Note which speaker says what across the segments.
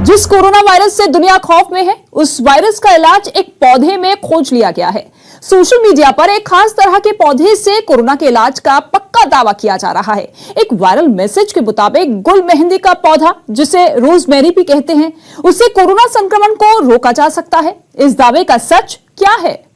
Speaker 1: जिस corona virus से दुनिया खौफ में है, उस वायरस का इलाज एक पौधे में खोज लिया गया है। सोशल मीडिया पर एक खास तरह के पौधे से कोरोना के इलाज का पक्का दावा किया जा रहा है। एक वायरल मैसेज के मुताबिक गुल मेहंदी का पौधा, जिसे रोजमेरी भी कहते हैं, उससे कोरोना संक्रमण को रोका जा सकता है। इस दावे का सच क्या है?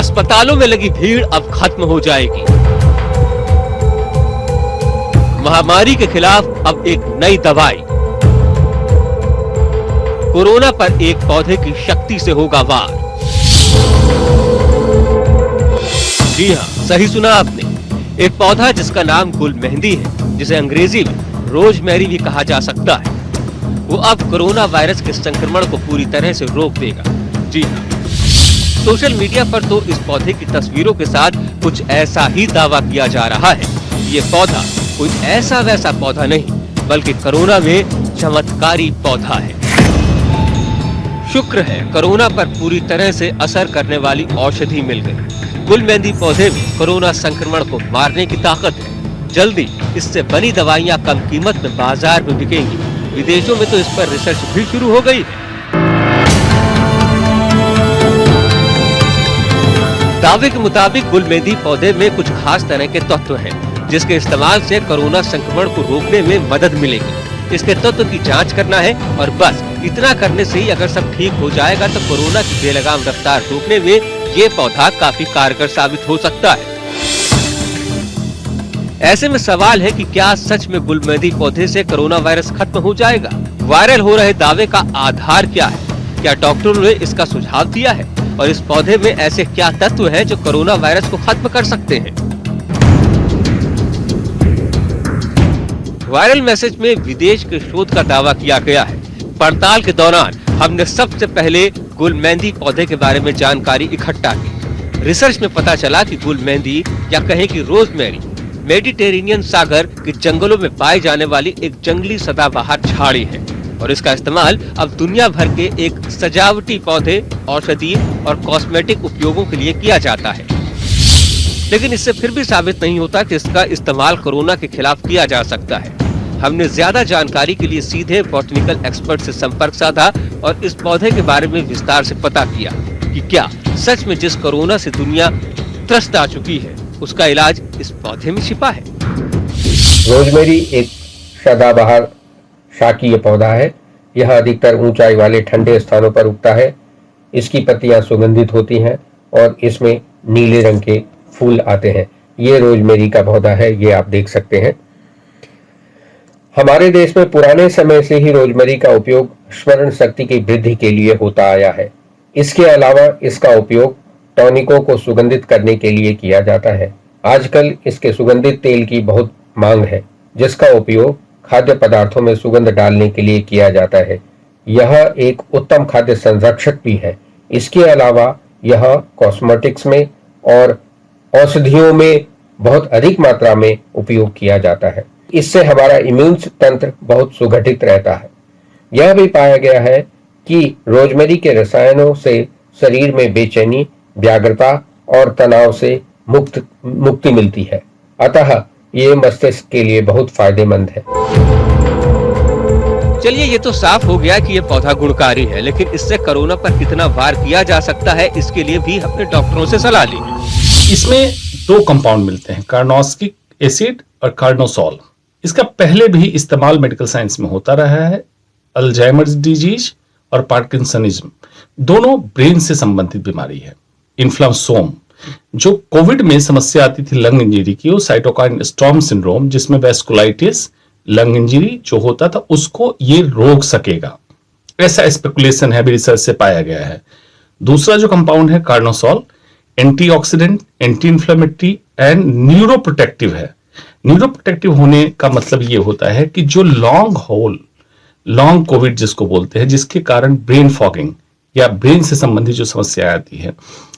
Speaker 2: अस्पतालों में लगी भीड़ अब खत्म हो जाएगी। महामारी के खिलाफ अब एक नई दवाई। कोरोना पर एक पौधे की शक्ति से होगा वार। जी हां, सही सुना आपने। एक पौधा जिसका नाम गुल मेहंदी है, जिसे अंग्रेजी में रोजमेरी भी कहा जा सकता है, वो अब कोरोना वायरस के संक्रमण को पूरी तरह से रोक देगा। जी हां, सोशल मीडिया पर तो इस पौधे की तस्वीरों के साथ कुछ ऐसा ही दावा किया जा रहा है। ये पौधा कोई ऐसा वैसा पौधा नहीं, बल्कि कोरोना में चमत्कारी पौधा है। शुक्र है, कोरोना पर पूरी तरह से असर करने वाली औषधि मिल गई। गुल मेहंदी पौधे में कोरोना संक्रमण को मारने की ताकत है। जल्दी इससे बनी दवाइयाँ कम कीमत में बाजार में बिकेंगी। विदेशों में तो इस पर रिसर्च भी शुरू हो गई है। दावे के मुताबिक गुल मेहंदी पौधे में कुछ खास तरह के तत्व हैं, जिसके इस्तेमाल से कोरोना संक्रमण को रोकने में मदद मिलेगी। इसके तत्व की जांच करना है और बस इतना करने से ही अगर सब ठीक हो जाएगा तो कोरोना की बेलगाम रफ्तार रोकने में ये पौधा काफी कारगर साबित हो सकता है। ऐसे में सवाल है कि क्या सच में गुल मेहंदी पौधे से कोरोना वायरस खत्म हो जाएगा? वायरल हो रहे दावे का आधार क्या है? क्या डॉक्टरों ने इसका सुझाव दिया है? और इस पौधे में ऐसे क्या तत्व हैं जो कोरोना वायरस को खत्म कर सकते हैं? वायरल मैसेज में विदेश के शोध का दावा किया गया है। पड़ताल के दौरान हमने सबसे पहले गुल मेहंदी पौधे के बारे में जानकारी इकट्ठा की। रिसर्च में पता चला कि गुल मेहंदी या कहें कि रोजमेरी मेडिटेरेनियन सागर के जंगलों में पाई जाने वाली एक जंगली सदाबहार झाड़ी है और इसका इस्तेमाल अब दुनिया भर के एक सजावटी पौधे, औषधि और कॉस्मेटिक उपयोगों के लिए किया जाता है। लेकिन इससे फिर भी साबित नहीं होता कि इसका इस्तेमाल कोरोना के खिलाफ किया जा सकता है। हमने ज्यादा जानकारी के लिए सीधे बॉटनिकल एक्सपर्ट से संपर्क साधा और इस पौधे के बारे में विस्तार से पता किया कि क्या सच में जिस कोरोना से दुनिया त्रस्त आ चुकी है, उसका इलाज इस पौधे में छिपा है।
Speaker 3: रोजमेरी एक सदाबहार शाकीय पौधा है। यह अधिकतर ऊंचाई वाले ठंडे स्थानों पर उगता है। इसकी पत्तियां सुगंधित होती हैं और इसमें नीले रंग के फूल आते हैं। ये रोजमेरी का पौधा है, ये आप देख सकते हैं। हमारे देश में पुराने समय से ही रोजमेरी का उपयोग स्मरण शक्ति की वृद्धि के लिए होता आया है। इसके अलावा इसका उपयोग टॉनिकों को सुगंधित करने के लिए किया जाता है। आजकल इसके सुगंधित तेल की बहुत मांग है, जिसका उपयोग खाद्य पदार्थों में सुगंध डालने के लिए किया जाता है। यह एक उत्तम खाद्य संरक्षक भी है। इसके अलावा यह कॉस्मेटिक्स में और औषधियों में बहुत अधिक मात्रा में उपयोग किया जाता है। इससे हमारा इम्यून तंत्र बहुत सुगठित रहता है। यह भी पाया गया है कि रोजमेरी के रसायनों से शरीर में बेचैनी, व्याग्रता और तनाव से मुक्ति मिलती है। अतः ये मस्तिष्क के लिए बहुत फायदेमंद है।
Speaker 2: चलिए, ये तो साफ हो गया कि ये पौधा गुणकारी है, लेकिन इससे कोरोना पर कितना वार किया जा सकता है, इसके लिए भी अपने डॉक्टरों से सलाह ली।
Speaker 4: इसमें दो कंपाउंड मिलते हैं, कार्नोस्टिक एसिड और कार्नोसोल। इसका पहले भी इस्तेमाल मेडिकल साइंस में होता रहा है। अल्जाइमर्स डिजीज और पार्किंसनिज्म दोनों ब्रेन से संबंधित बीमारी है। इन्फ्लामेसोम, जो कोविड में समस्या आती थी लंग इंजरी की, वो साइटोकाइन स्टॉर्म सिंड्रोम, जिसमें वेस्कुलाइटिस लंग इंजरी जो होता था, उसको ये रोक सकेगा। ऐसा स्पेकुलेशन है, भी रिसर्च से पाया गया है। दूसरा जो कंपाउंड है carnosol, antioxidant, anti inflammatory and neuroprotective है। न्यूरोप्रोटेक्टिव होने का मतलब ये होता है कि जो लॉन्ग कोविड जिसको बोलते हैं, जिसके कारण ब्रेन फॉगिंग या ब्रेन से संबंधित जो समस्या आती है,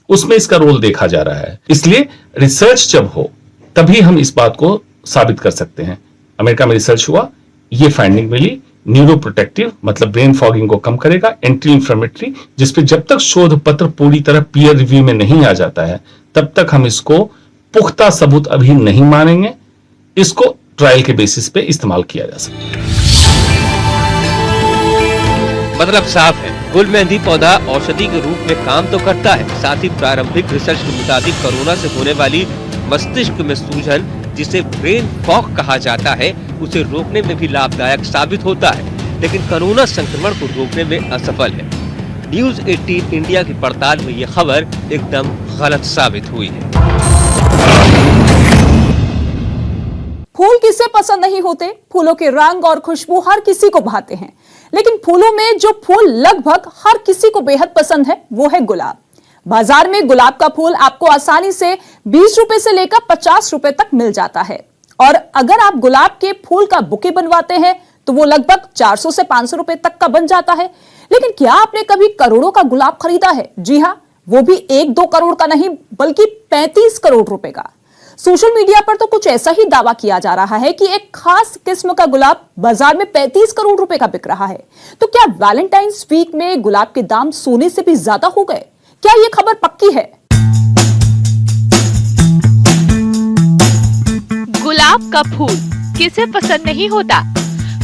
Speaker 4: उसमें इसका रोल देखा जा रहा है। इसलिए रिसर्च जब हो तभी हम इस बात को साबित कर सकते हैं। अमेरिका में रिसर्च हुआ, ये फाइंडिंग मिली, न्यूरोप्रोटेक्टिव मतलब ब्रेन फॉगिंग को कम करेगा, एंटी इंफ्लेमेटरी, जिसपे जब तक शोध पत्र पूरी तरह पीयर रिव्यू में नहीं आ जाता है तब तक हम इसको पुख्ता सबूत अभी नहीं मानेंगे। इसको ट्रायल के बेसिस पे इस्तेमाल किया जा सकता है।
Speaker 2: मतलब साफ है, गुलमेहंदी पौधा औषधि के रूप में काम तो करता है, साथ ही प्रारंभिक रिसर्च के मुताबिक कोरोना से होने वाली मस्तिष्क में सूजन, जिसे ब्रेन फॉग कहा जाता है, उसे रोकने में भी लाभदायक साबित होता है, लेकिन कोरोना संक्रमण को रोकने में असफल है। न्यूज़ 18 इंडिया की पड़ताल में ये खबर एकदम गलत साबित हुई है।
Speaker 1: फूल किसे पसंद नहीं होते? फूलों के रंग और खुशबू हर किसी को भाते हैं, लेकिन फूलों में जो फूल लगभग हर किसी को बेहद पसंद है वो है गुलाब। बाजार में गुलाब का फूल आपको आसानी से 20 रुपए से लेकर 50 रुपए तक मिल जाता है, और अगर आप गुलाब के फूल का बुके बनवाते हैं तो वो लगभग 400 से 500 रुपए तक का बन जाता है। लेकिन क्या आपने कभी करोड़ों का गुलाब खरीदा है? जी हाँ, वो भी 1-2 करोड़ का नहीं बल्कि 35 करोड़ रुपए का। सोशल मीडिया पर तो कुछ ऐसा ही दावा किया जा रहा है कि एक खास किस्म का गुलाब बाजार में 35 करोड़ रुपए का बिक रहा है। तो क्या वैलेंटाइंस वीक में गुलाब के दाम सोने से भी ज्यादा हो गए? क्या ये खबर पक्की है?
Speaker 5: गुलाब का फूल किसे पसंद नहीं होता?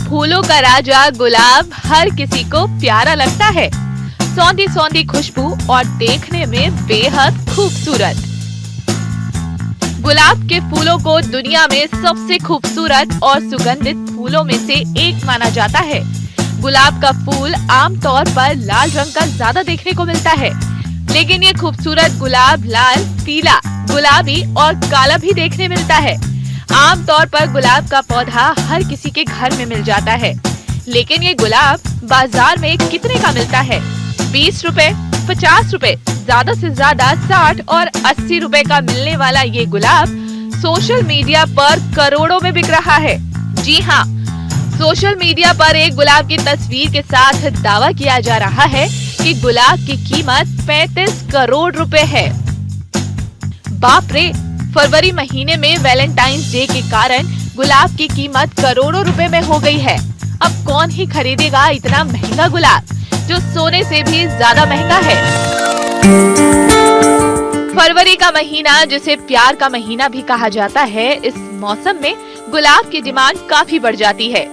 Speaker 5: फूलों का राजा गुलाब हर किसी को प्यारा लगता है। सौंधी सौंधी खुशबू और देखने में बेहद खूबसूरत। गुलाब के फूलों को दुनिया में सबसे खूबसूरत और सुगंधित फूलों में से एक माना जाता है। गुलाब का फूल आमतौर पर लाल रंग का ज्यादा देखने को मिलता है, लेकिन ये खूबसूरत गुलाब लाल, पीला, गुलाबी और काला भी देखने मिलता है। आमतौर पर गुलाब का पौधा हर किसी के घर में मिल जाता है, लेकिन ये गुलाब बाजार में कितने का मिलता है? 20 रुपए, 50 रुपए, ज्यादा से ज्यादा 60 और 80 रुपए का मिलने वाला ये गुलाब सोशल मीडिया पर करोड़ों में बिक रहा है। जी हाँ, सोशल मीडिया पर एक गुलाब की तस्वीर के साथ दावा किया जा रहा है कि गुलाब की कीमत 35 करोड़ रुपए है। बाप रे! फरवरी महीने में वैलेंटाइंस डे के कारण गुलाब की कीमत करोड़ों रुपए में हो गई है। अब कौन ही खरीदेगा इतना महंगा गुलाब, जो सोने से भी ज्यादा महंगा है। फरवरी का महीना, जिसे प्यार का महीना भी कहा जाता है, इस मौसम में गुलाब की डिमांड काफी बढ़ जाती है।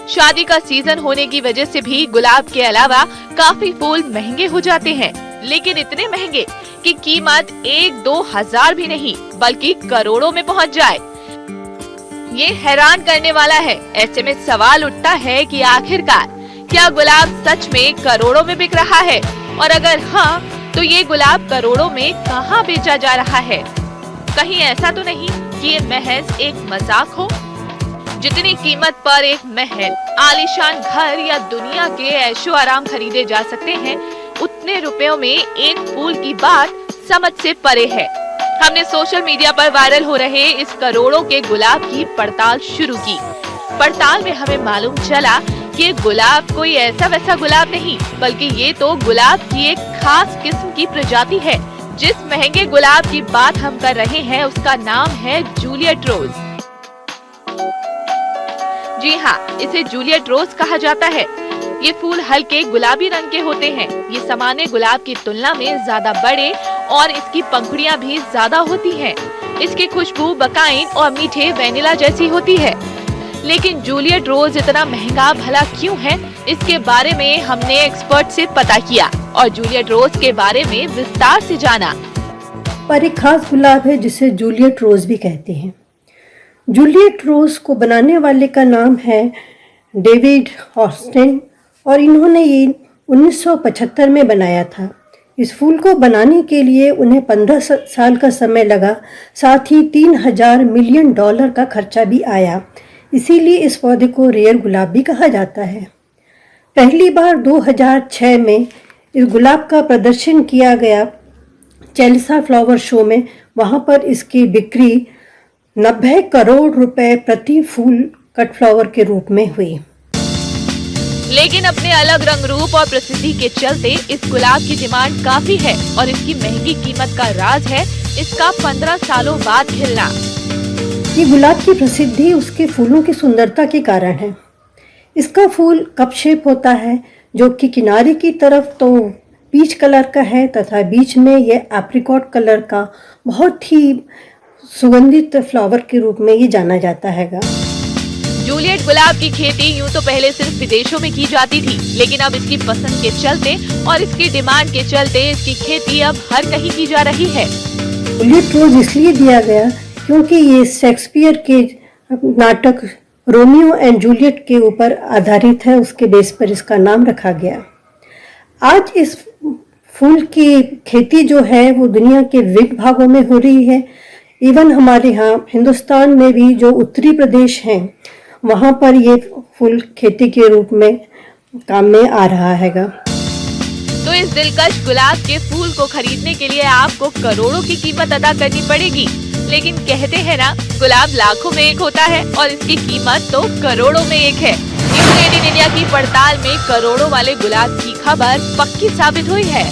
Speaker 5: शादी का सीजन होने की वजह से भी गुलाब के अलावा काफी फूल महंगे हो जाते हैं, लेकिन इतने महंगे कि कीमत 1-2 हजार भी नहीं बल्कि करोड़ों में पहुंच जाए। ये हैरान करने वाला है। ऐसे में सवाल उठता है कि आखिरकार क्या गुलाब सच में करोड़ों में बिक रहा है, और अगर हाँ तो ये गुलाब करोड़ों में कहाँ बेचा जा रहा है? कहीं ऐसा तो नहीं कि ये महज एक मजाक हो? जितनी कीमत पर एक महल, आलीशान घर या दुनिया के ऐशो आराम खरीदे जा सकते हैं, उतने रुपयों में एक फूल की बात समझ से परे है। हमने सोशल मीडिया पर वायरल हो रहे इस करोड़ों के गुलाब की पड़ताल शुरू की। पड़ताल में हमें मालूम चला कि ये गुलाब कोई ऐसा वैसा गुलाब नहीं, बल्कि ये तो गुलाब की एक खास किस्म की प्रजाति है। जिस महंगे गुलाब की बात हम कर रहे हैं उसका नाम है जूलियट रोज। जी हाँ, इसे जूलियट रोज कहा जाता है। ये फूल हल्के गुलाबी रंग के होते हैं। ये सामान्य गुलाब की तुलना में ज्यादा बड़े और इसकी पंखुड़ियाँ भी ज्यादा होती हैं। इसकी खुशबू बकाइन और मीठे वेनिला जैसी होती है। लेकिन जूलियट रोज इतना महंगा भला क्यों है, इसके बारे में हमने एक्सपर्ट से पता किया और जूलियट रोज के बारे में विस्तार से जाना।
Speaker 6: पर एक खास गुलाब है जिसे जूलियट रोज भी कहते हैं। जूलियट रोज को बनाने वाले का नाम है डेविड हॉस्टेन और इन्होंने ये 1975 में बनाया था। इस फूल को बनाने के लिए उन्हें 15 साल का समय लगा, साथ ही $3,000 मिलियन का खर्चा भी आया। इसीलिए इस पौधे को रेयर गुलाब भी कहा जाता है। पहली बार 2006 में इस गुलाब का प्रदर्शन किया गया चेल्सा फ्लावर शो में। वहाँ पर इसकी बिक्री 90 करोड़ रुपए प्रति फूल कट फ्लावर के रूप में हुई।
Speaker 5: लेकिन अपने अलग रंग रूप और प्रसिद्धि के चलते इस गुलाब की डिमांड काफी है और इसकी महंगी कीमत का राज है इसका 15 सालों बाद खिलना।
Speaker 6: ये गुलाब की प्रसिद्धि उसके फूलों की सुंदरता के कारण है। इसका फूल कप शेप होता है, जो कि किनारे की तरफ तो पीच कलर का है तथा बीच में ये एप्रिकॉट कलर का बहुत ही सुगंधित फ्लावर के रूप में ये जाना जाता हैगा।
Speaker 5: जूलियट गुलाब की खेती यूं तो पहले सिर्फ विदेशों में की जाती थी, लेकिन अब इसकी पसंद के चलते और इसकी डिमांड के चलते इसकी खेती अब हर कहीं की जा रही है।
Speaker 6: जूलियट रोज इसलिए दिया गया क्योंकि ये शेक्सपियर के नाटक रोमियो एंड जूलियट के ऊपर आधारित है, उसके बेस पर इसका नाम रखा गया। आज इस फूल की खेती जो है वो दुनिया के विविध भागों में हो रही है। इवन हमारे यहाँ हिंदुस्तान में भी जो उत्तरी प्रदेश हैं वहाँ पर ये फूल खेती के रूप में काम में आ रहा हैगा।
Speaker 5: तो इस दिलकश गुलाब के फूल को खरीदने के लिए आपको करोड़ों की कीमत अदा करनी पड़ेगी, लेकिन कहते हैं ना, गुलाब लाखों में एक होता है और इसकी कीमत तो करोड़ों में एक है। न्यूज़ 18 इंडिया की पड़ताल में करोड़ों वाले गुलाब की खबर पक्की साबित हुई है।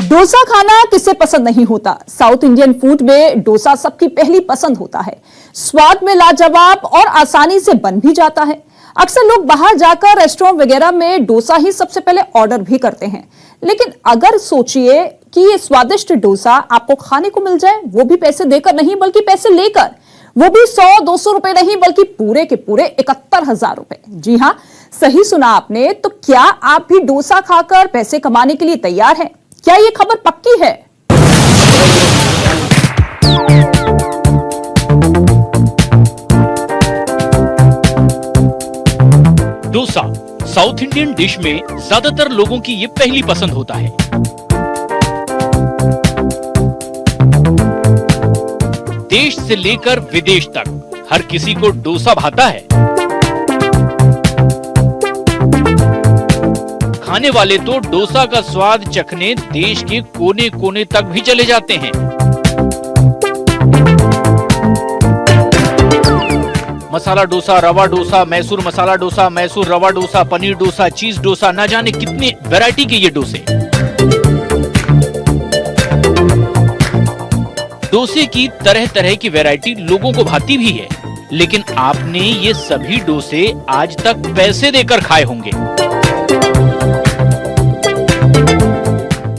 Speaker 1: डोसा खाना किसे पसंद नहीं होता। साउथ इंडियन फूड में डोसा सबकी पहली पसंद होता है। स्वाद में लाजवाब और आसानी से बन भी जाता है। अक्सर लोग बाहर जाकर रेस्टोरेंट वगैरह में डोसा ही सबसे पहले ऑर्डर भी करते हैं, लेकिन अगर सोचिए कि ये स्वादिष्ट डोसा आपको खाने को मिल जाए, वो भी पैसे देकर नहीं बल्कि पैसे लेकर, वो भी 100-200 रुपए नहीं बल्कि पूरे के पूरे 71,000 रुपए। जी हाँ, सही सुना आपने। तो क्या आप भी डोसा खाकर पैसे कमाने के लिए तैयार हैं? क्या ये खबर पक्की है?
Speaker 7: डोसा साउथ इंडियन डिश में ज्यादातर लोगों की ये पहली पसंद होता है। देश से लेकर विदेश तक हर किसी को डोसा भाता है। खाने वाले तो डोसा का स्वाद चखने देश के कोने कोने तक भी चले जाते हैं। मसाला डोसा, रवा डोसा, मैसूर मसाला डोसा, मैसूर रवा डोसा, पनीर डोसा, चीज डोसा, ना जाने कितने वैरायटी के ये डोसे। डोसे की तरह तरह की वैरायटी लोगों को भाती भी है, लेकिन आपने ये सभी डोसे आज तक पैसे देकर खाए होंगे।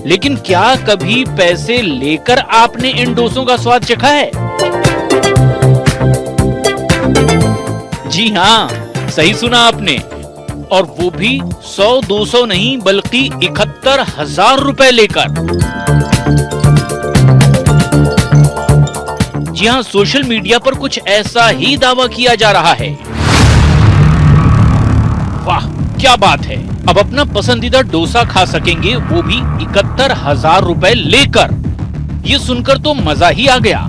Speaker 7: लेकिन क्या कभी पैसे लेकर आपने इन डोसों का स्वाद चखा है? जी हाँ, सही सुना आपने, और वो भी 100-200 नहीं बल्कि 71,000 रुपए लेकर। जी हाँ, सोशल मीडिया पर कुछ ऐसा ही दावा किया जा रहा है। वाह, क्या बात है। अब अपना पसंदीदा डोसा खा सकेंगे, वो भी 71,000 रुपए लेकर। ये सुनकर तो मजा ही आ गया।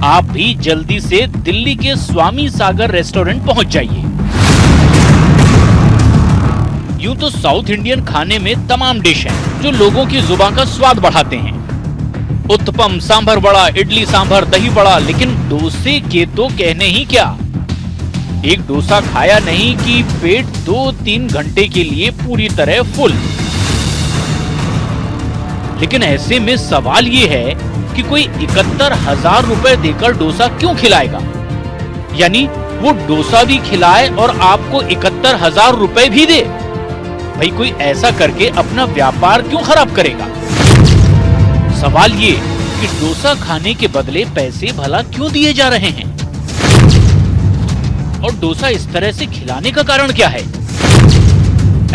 Speaker 7: आप भी जल्दी से दिल्ली के स्वामी सागर रेस्टोरेंट पहुंच जाइए। यूं तो साउथ इंडियन खाने में तमाम डिश हैं जो लोगों की जुबान का स्वाद बढ़ाते हैं। उत्तपम, सांभर वड़ा, इडली सांभर, दही वड़ा, लेकिन डोसे के तो कहने ही क्या। एक डोसा खाया नहीं कि पेट 2-3 घंटे के लिए पूरी तरह फुल। लेकिन ऐसे में सवाल ये है कि कोई 71,000 रुपए देकर डोसा क्यों खिलाएगा? यानी वो डोसा भी खिलाए और आपको 71,000 रुपए भी दे। भाई, कोई ऐसा करके अपना व्यापार क्यों खराब करेगा? सवाल ये कि डोसा खाने के बदले पैसे भला क्यों दिए जा रहे हैं? और डोसा इस तरह से खिलाने का कारण क्या है?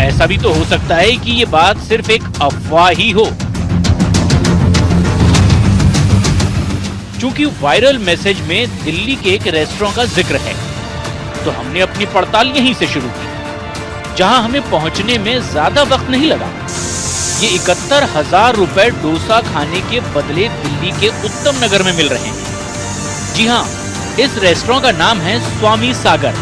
Speaker 7: ऐसा भी तो हो सकता है कि ये बात सिर्फ एक अफवाह ही हो। चूंकि वायरल मैसेज में दिल्ली के एक रेस्टोरेंट का जिक्र है, तो हमने अपनी पड़ताल यहीं से शुरू की, जहां हमें पहुंचने में ज्यादा वक्त नहीं लगा। ये 71,000 रुपए डोसा खाने के बदले दिल्ली के उत्तम नगर में मिल रहे हैं। जी हाँ, इस रेस्टोरेंट का नाम है स्वामी सागर,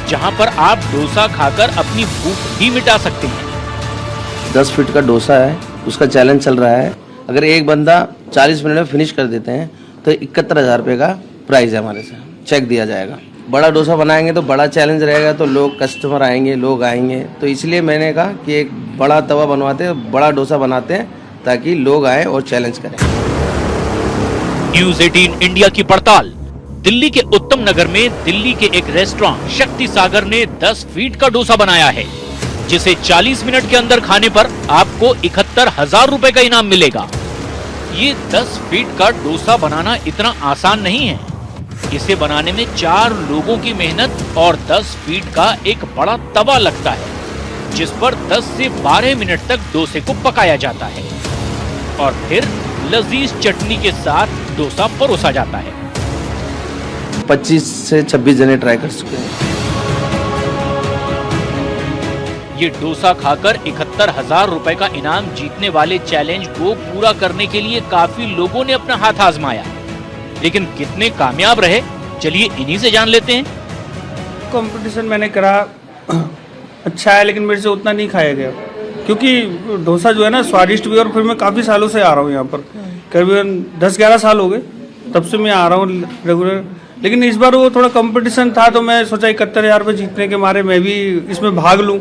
Speaker 7: जहां पर आप डोसा खाकर अपनी भूख भी मिटा सकते हैं।
Speaker 8: 10 फीट का डोसा है, उसका चैलेंज चल रहा है। अगर एक बंदा 40 मिनट में फिनिश कर देते हैं तो 71,000 रुपये का प्राइस है हमारे से, चेक दिया जाएगा। बड़ा डोसा बनाएंगे तो बड़ा चैलेंज रहेगा, तो लोग कस्टमर आएंगे, लोग आएंगे, तो इसलिए मैंने कहा कि एक बड़ा तवा बनवाते हैं, बड़ा डोसा बनाते हैं ताकि लोग आए और चैलेंज करें।
Speaker 7: न्यूज 18 इंडिया की पड़ताल। दिल्ली के उत्तम नगर में दिल्ली के एक रेस्टोरेंट शक्ति सागर ने 10 फीट का डोसा बनाया है, जिसे 40 मिनट के अंदर खाने पर आपको 71,000 रुपए का इनाम मिलेगा। ये 10 फीट का डोसा बनाना इतना आसान नहीं है। इसे बनाने में 4 लोगों की मेहनत और 10 फीट का एक बड़ा तवा लगता है, जिस पर 10 से 12 मिनट तक डोसे को पकाया जाता है और फिर लजीज चटनी के साथ डोसा परोसा जाता है।
Speaker 8: 25 से 26 जने ट्राई कर चुके हैं।
Speaker 7: ये डोसा खाकर 71,000 रुपए का इनाम जीतने वाले चैलेंज को पूरा करने के लिए काफी लोगों ने अपना हाथ आजमाया, लेकिन कितने कामयाब रहे, चलिए इन्हीं से जान लेते हैं।
Speaker 9: कंपटीशन मैंने करा, अच्छा है, लेकिन मेरे से उतना नहीं खाया गया, क्योंकि डोसा जो है ना स्वादिष्ट भी, और फिर मैं काफ़ी सालों से आ रहा हूँ यहाँ पर, करीबन 10-11 साल हो गए, तब से मैं आ रहा हूँ रेगुलर। लेकिन इस बार वो थोड़ा कंपटीशन था, तो मैं सोचा 71,000 रुपये जीतने के मारे मैं भी इसमें भाग लूँ।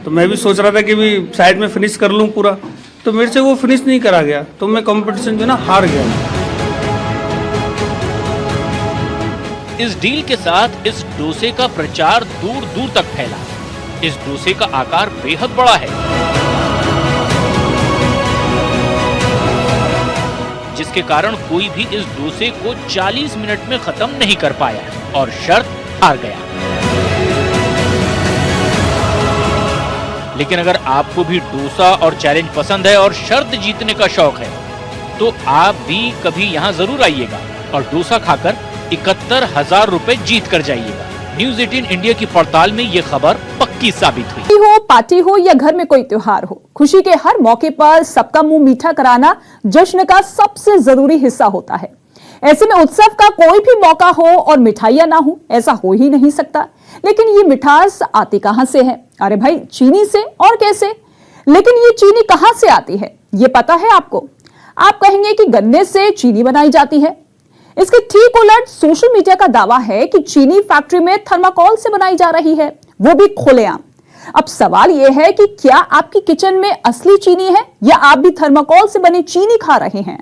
Speaker 9: तो मैं भी सोच रहा था कि भी साइड में फिनिश कर लूँ पूरा, तो मेरे से वो फिनिश नहीं करा गया, तो मैं कंपटीशन जो है ना हार गया।
Speaker 7: इस डील के साथ इस डोसे का प्रचार दूर दूर तक फैला। इस डोसे का आकार बेहद बड़ा है, जिसके कारण कोई भी इस डोसे को 40 मिनट में खत्म नहीं कर पाया और शर्त हार गया। लेकिन अगर आपको भी डोसा और चैलेंज पसंद है और शर्त जीतने का शौक है, तो आप भी कभी यहाँ जरूर आइएगा और डोसा खाकर 71,000 रुपए जीत कर जाइएगा। न्यूज 18 इंडिया की पड़ताल में ये खबर पक्की साबित हुई।
Speaker 1: हो पार्टी हो या घर में कोई त्योहार हो, खुशी के हर मौके पर सबका मुंह मीठा कराना जश्न का सबसे जरूरी हिस्सा होता है। ऐसे में उत्सव का कोई भी मौका हो और मिठाइयां ना हो, ऐसा हो ही नहीं सकता। लेकिन ये मिठास आती कहां से है? अरे भाई, चीनी से, और कैसे? लेकिन ये चीनी कहां से आती है, ये पता है आपको? आप कहेंगे कि गन्ने से चीनी बनाई जाती है। इसके ठीक उलट सोशल मीडिया का दावा है कि चीनी फैक्ट्री में थर्माकोल से बनाई जा रही है, वो भी खुलेआम। अब सवाल यह है कि क्या आपकी किचन में असली चीनी है या आप भी थर्माकोल से बनी चीनी खा रहे हैं?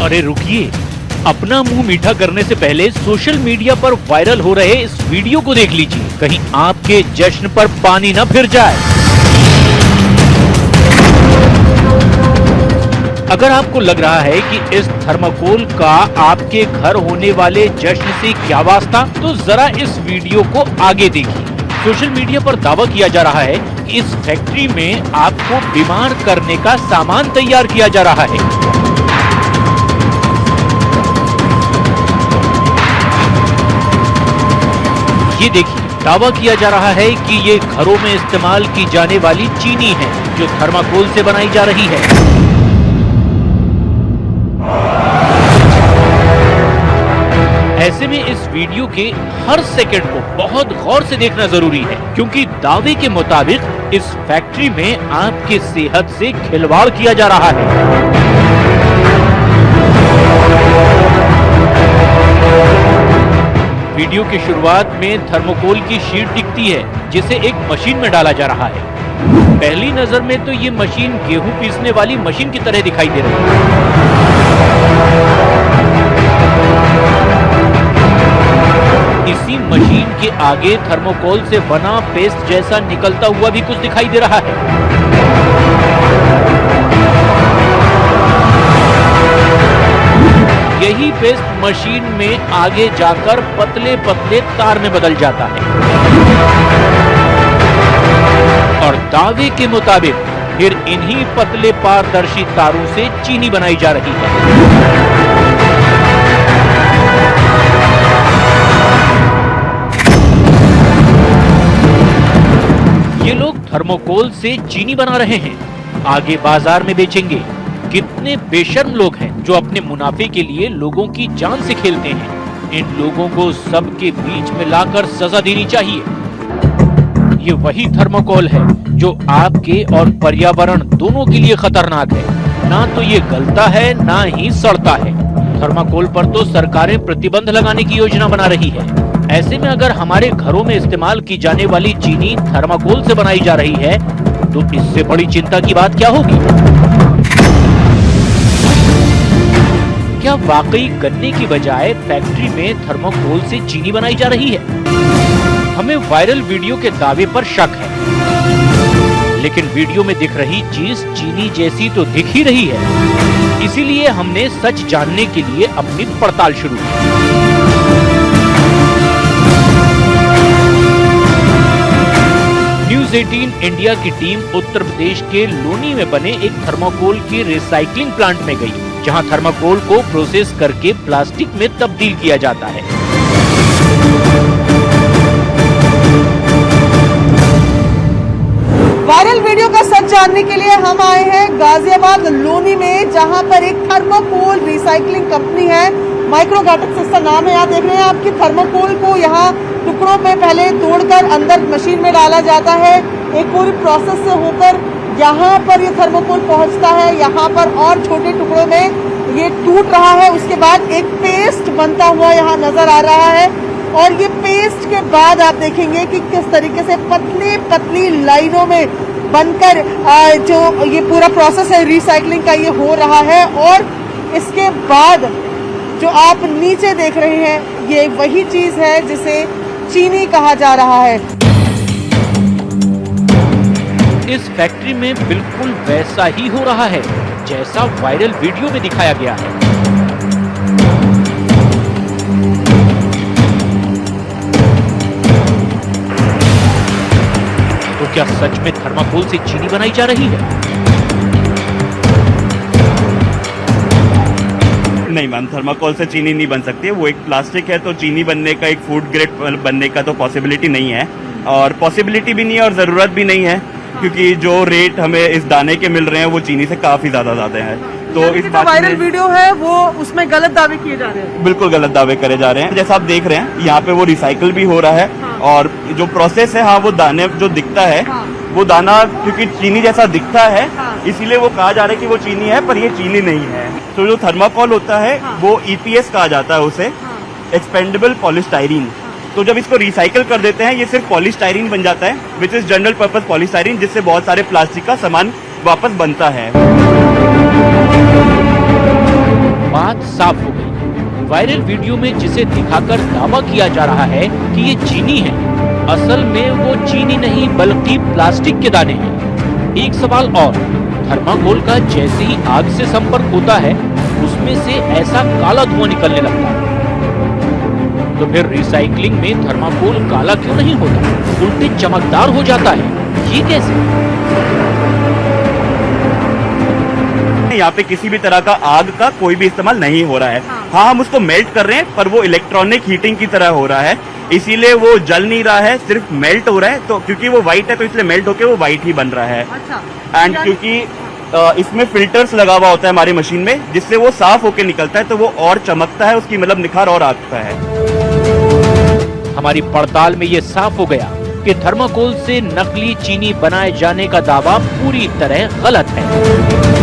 Speaker 7: अरे रुकिए, अपना मुंह मीठा करने से पहले सोशल मीडिया पर वायरल हो रहे इस वीडियो को देख लीजिए, कहीं आपके जश्न पर पानी न फिर जाए। अगर आपको लग रहा है कि इस थर्माकोल का आपके घर होने वाले जश्न से क्या वास्ता, तो जरा इस वीडियो को आगे देखिए। सोशल मीडिया पर दावा किया जा रहा है कि इस फैक्ट्री में आपको बीमार करने का सामान तैयार किया जा रहा है। ये देखिए, दावा किया जा रहा है कि ये घरों में इस्तेमाल की जाने वाली चीनी है, जो थर्माकोल से बनाई जा रही है। ऐसे में इस वीडियो के हर सेकंड को बहुत गौर से देखना जरूरी है, क्योंकि दावे के मुताबिक इस फैक्ट्री में आपके सेहत से खिलवाड़ किया जा रहा है। वीडियो की शुरुआत में थर्मोकोल की शीट दिखती है, जिसे एक मशीन में डाला जा रहा है। पहली नजर में तो ये मशीन गेहूं पीसने वाली मशीन की तरह दिखाई दे रही है। इसी मशीन के आगे थर्मोकोल से बना पेस्ट जैसा निकलता हुआ भी कुछ दिखाई दे रहा है। यही पेस्ट मशीन में आगे जाकर पतले पतले तार में बदल जाता है और दावे के मुताबिक फिर इन्हीं पतले पारदर्शी तारों से चीनी बनाई जा रही है। ये लोग थर्मोकोल से चीनी बना रहे हैं, आगे बाजार में बेचेंगे। कितने बेशर्म लोग हैं जो अपने मुनाफे के लिए लोगों की जान से खेलते हैं। इन लोगों को सबके बीच में लाकर सजा देनी चाहिए। ये वही थर्मोकोल है जो आपके और पर्यावरण दोनों के लिए खतरनाक है। ना तो ये गलता है, ना ही सड़ता है। थर्माकोल पर तो सरकारें प्रतिबंध लगाने की योजना बना रही है। ऐसे में अगर हमारे घरों में इस्तेमाल की जाने वाली चीनी थर्माकोल से बनाई जा रही है तो इससे बड़ी चिंता की बात क्या होगी? क्या वाकई गन्ने की बजाय फैक्ट्री में थर्माकोल से चीनी बनाई जा रही है? हमें वायरल वीडियो के दावे पर शक है, लेकिन वीडियो में दिख रही चीज चीनी जैसी तो दिख ही रही है। इसीलिए हमने सच जानने के लिए अपनी पड़ताल शुरू की। न्यूज 18 इंडिया की टीम उत्तर प्रदेश के लोनी में बने एक थर्माकोल के रिसाइकलिंग प्लांट में गई, जहां थर्माकोल को प्रोसेस करके प्लास्टिक में तब्दील किया जाता है।
Speaker 10: वायरल वीडियो का सच जानने के लिए हम आए हैं गाजियाबाद लोनी में, जहां पर एक थर्माकोल रिसाइकलिंग कंपनी है, माइक्रोगैटेक्स इसका नाम है। यहाँ देख रहे हैं आपकी थर्माकोल को यहाँ टुकड़ों में पहले तोड़कर अंदर मशीन में डाला जाता है। एक पूरी प्रोसेस से होकर यहाँ पर ये थर्माकोल पहुँचता है। यहाँ पर और छोटे टुकड़ों में ये टूट रहा है। उसके बाद एक पेस्ट बनता हुआ यहाँ नजर आ रहा है, और ये पेस्ट के बाद आप देखेंगे कि किस तरीके से पतली पतली लाइनों में बनकर जो ये पूरा प्रोसेस है रिसाइकलिंग का ये हो रहा है। और इसके बाद जो आप नीचे देख रहे हैं ये वही चीज है जिसे चीनी कहा जा रहा है।
Speaker 7: इस फैक्ट्री में बिल्कुल वैसा ही हो रहा है जैसा वायरल वीडियो में दिखाया गया है। तो क्या सच में थर्माकोल से चीनी बनाई जा रही है?
Speaker 11: नहीं मैम, थर्माकोल से चीनी नहीं बन सकती है। वो एक प्लास्टिक है, तो चीनी बनने का, एक फूड ग्रेड बनने का तो पॉसिबिलिटी नहीं है, और पॉसिबिलिटी भी नहीं है और ज़रूरत भी नहीं है, क्योंकि जो रेट हमें इस दाने के मिल रहे हैं वो चीनी से काफ़ी ज़्यादा हैं। तो इस बात
Speaker 10: वायरल वीडियो है वो उसमें गलत दावे किए जा रहे हैं।
Speaker 11: बिल्कुल गलत दावे करे जा रहे हैं। जैसा आप देख रहे हैं यहाँ पे वो रिसाइकल भी हो रहा है, और जो प्रोसेस है, हाँ, वो दाने जो दिखता है, वो दाना क्योंकि चीनी जैसा दिखता है, इसीलिए वो कहा जा रहा है कि वो चीनी है, पर ये चीनी नहीं है। तो जो थर्माकोल होता है वो EPS कहा जाता है उसे, एक्सपेंडेबल पॉलीस्टाइरीन। तो जब इसको रिसाइकल कर देते हैं ये सिर्फ पॉलीस्टाइरीन बन जाता है, which is general purpose polystyrene, जिससे बहुत सारे प्लास्टिक का सामान वापस बनता है।
Speaker 7: बात साफ हो गई। वायरल वीडियो में जिसे दिखाकर दावा किया जा रहा है कि ये चीनी है, असल में वो चीनी नहीं बल्कि प्लास्टिक के दाने हैं। एक सवाल और, थर्माकोल का जैसे ही आग से संपर्क होता है उसमें से ऐसा काला धुआं निकलने लगता है, तो फिर रिसाइकलिंग में थर्माकोल काला क्यों नहीं होता, उल्टे चमकदार हो जाता है? ये कैसे?
Speaker 11: यहाँ पे किसी भी तरह का आग का कोई भी इस्तेमाल नहीं हो रहा है। हाँ, हम उसको मेल्ट कर रहे हैं, पर वो इलेक्ट्रॉनिक हीटिंग की तरह हो रहा है, इसीलिए वो जल नहीं रहा है, सिर्फ मेल्ट हो रहा है। तो क्योंकि वो व्हाइट है तो इसलिए मेल्ट होके वो व्हाइट ही बन रहा है। एंड क्योंकि इसमें फिल्टर्स लगा हुआ होता है हमारी मशीन में, जिससे वो साफ होके निकलता है, तो वो और चमकता है, उसकी मतलब निखार और आता है।
Speaker 7: हमारी पड़ताल में ये साफ हो गया कि थर्माकोल से नकली चीनी बनाए जाने का दावा पूरी तरह गलत है।